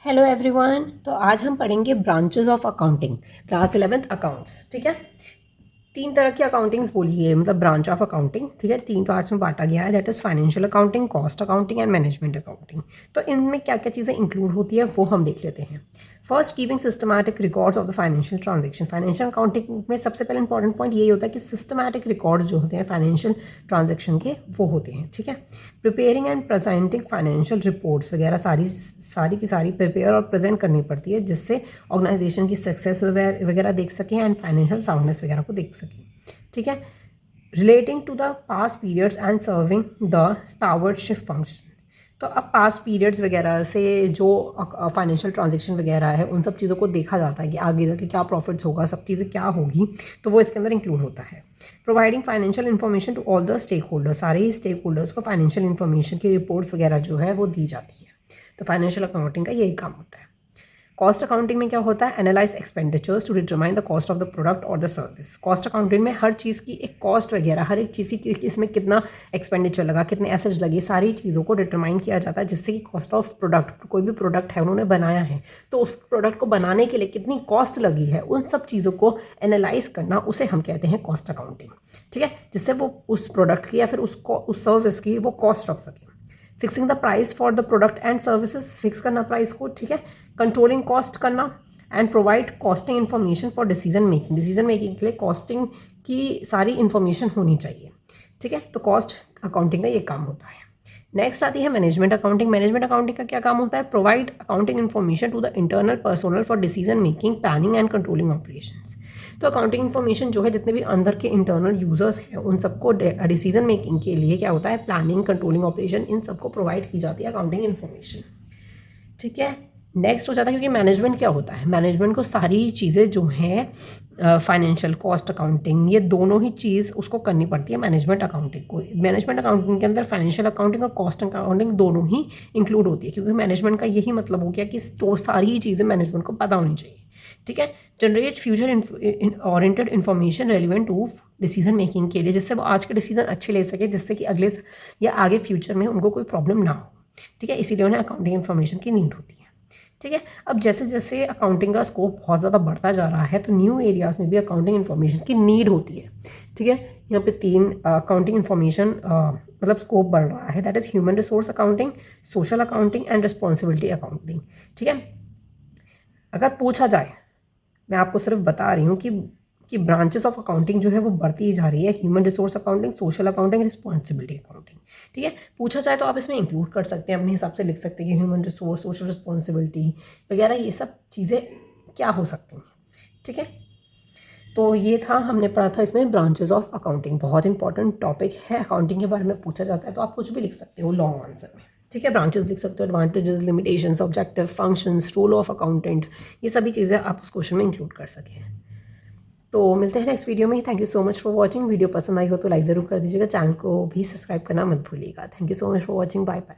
Hello everyone. तो आज हम पढ़ेंगे branches of accounting, class 11th accounts. ठीक है, 3 तरह की अकाउंटिंग्स बोली है, मतलब ब्रांच ऑफ अकाउंटिंग। ठीक है, 3 पार्ट्स में बांटा गया है, that is financial accounting, cost accounting and management accounting. तो इनमें क्या क्या चीज़ें इंक्लूड होती है वो हम देख लेते हैं। First, keeping systematic records of the financial transaction. Financial accounting में सबसे पहले इंपॉर्टेंट पॉइंट यही होता है कि सिस्टमैटिक रिकॉर्ड्स जो होते हैं फाइनेंशियल ट्रांजेक्शन के वो होते हैं। ठीक है, preparing and presenting financial reports वगैरह सारी की सारी प्रिपेयर और प्रेजेंट करनी पड़ती है, जिससे ऑर्गेनाइजेशन की सक्सेस वगैरह देख सकें एंड फाइनेंशियल साउंडनेस वगैरह को देख सकें। ठीक है, relating to the past periods and serving the stewardship function. तो अब पास्ट पीरियड्स वगैरह से जो फाइनेंशियल ट्रांजेक्शन वगैरह है उन सब चीज़ों को देखा जाता है कि आगे जाके क्या प्रॉफिट्स होगा, सब चीज़ें क्या होगी, तो वो इसके अंदर इंक्लूड होता है। Providing financial information to all the stakeholders, सारे ही स्टेक होल्डर्स को फाइनेंशियल इन्फॉर्मेशन की रिपोर्ट्स वगैरह जो है वो दी जाती है। तो फाइनेंशियल अकाउंटिंग का यही काम होता है। कॉस्ट अकाउंटिंग में क्या होता है? Analyse expenditures to determine the cost of the product और द सर्विस। कॉस्ट अकाउंटिंग में हर चीज़ की एक कॉस्ट वगैरह, हर एक चीज़ की इसमें कितना एक्सपेंडिचर लगा, कितने एसेट्स लगे, सारी चीज़ों को डिटरमाइन किया जाता है, जिससे कि कॉस्ट ऑफ प्रोडक्ट, कोई भी प्रोडक्ट है उन्होंने बनाया है तो उस प्रोडक्ट को बनाने के लिए कितनी कॉस्ट लगी है, उन सब चीज़ों को एनालाइज करना, उसे हम कहते हैं कॉस्ट अकाउंटिंग। ठीक है, जिससे वो उस प्रोडक्ट की या फिर उस सर्विस की वो कॉस्ट रख सके। Fixing the price for the product and services, fix करना प्राइस को। ठीक है, कंट्रोलिंग कॉस्ट करना and provide costing information for decision making. Decision making के लिए कॉस्टिंग की सारी इन्फॉर्मेशन होनी चाहिए। ठीक है, तो कॉस्ट अकाउंटिंग का ये काम होता है। नेक्स्ट आती है मैनेजमेंट अकाउंटिंग। मैनेजमेंट अकाउंटिंग का क्या काम होता है? Provide accounting information to the internal personnel for decision making, planning and controlling operations. तो अकाउंटिंग इन्फॉर्मेशन जो है जितने भी अंदर के इंटरनल यूजर्स हैं उन सबको डिसीजन मेकिंग के लिए क्या होता है? प्लानिंग, कंट्रोलिंग ऑपरेशन, इन सबको प्रोवाइड की जाती है अकाउंटिंग इन्फॉर्मेशन। ठीक है, नेक्स्ट हो जाता है, क्योंकि मैनेजमेंट क्या होता है? मैनेजमेंट को सारी चीज़ें जो हैं फाइनेंशियल, कॉस्ट अकाउंटिंग, ये दोनों ही चीज़ उसको करनी पड़ती है मैनेजमेंट अकाउंटिंग को। मैनेजमेंट अकाउंटिंग के अंदर फाइनेंशियल अकाउंटिंग और कॉस्ट अकाउंटिंग दोनों ही इंक्लूड होती है, क्योंकि मैनेजमेंट का यही मतलब हो गया कि सारी ही चीज़ें मैनेजमेंट को पता होनी चाहिए। ठीक है, generate future oriented information relevant to decision making के लिए, जिससे वो आज के डिसीजन अच्छे ले सके, जिससे कि अगले या आगे फ्यूचर में उनको कोई प्रॉब्लम ना हो। ठीक है, इसीलिए उन्हें अकाउंटिंग इन्फॉर्मेशन की नीड होती है। ठीक है, अब जैसे जैसे अकाउंटिंग का स्कोप बहुत ज़्यादा बढ़ता जा रहा है तो न्यू एरियाज़ में भी अकाउंटिंग इन्फॉर्मेशन की नीड होती है। ठीक है, यहाँ पे 3 अकाउंटिंग इन्फॉर्मेशन मतलब स्कोप बढ़ रहा है, that is human resource accounting, social accounting and responsibility accounting. ठीक है, अगर पूछा जाए, मैं आपको सिर्फ बता रही हूँ कि ब्रांचेस ऑफ अकाउंटिंग जो है वो बढ़ती ही जा रही है, human resource accounting, social accounting, responsibility accounting. ठीक है, पूछा जाए तो आप इसमें इंक्लूड कर सकते हैं, अपने हिसाब से लिख सकते हैं कि ह्यूमन रिसोर्स, सोशल रिस्पॉन्सिबिलिटी वगैरह ये सब चीज़ें क्या हो सकती हैं। ठीक है, तो ये था, हमने पढ़ा था इसमें ब्रांचेस ऑफ अकाउंटिंग। बहुत इंपॉर्टेंट टॉपिक है, अकाउंटिंग के बारे में पूछा जाता है तो आप कुछ भी लिख सकते हो लॉन्ग आंसर में। ठीक है, ब्रांचेस लिख सकते हो, advantages, limitations, objective, functions, role of accountant, ये सभी चीज़ें आप उस क्वेश्चन में इंक्लूड कर सकें। तो मिलते हैं नेक्स्ट वीडियो में। Thank you so much for watching. Video पसंद आई हो तो लाइक ज़रूर कर दीजिएगा, चैनल को भी सब्सक्राइब करना मत भूलिएगा। Thank you so much for watching, bye bye.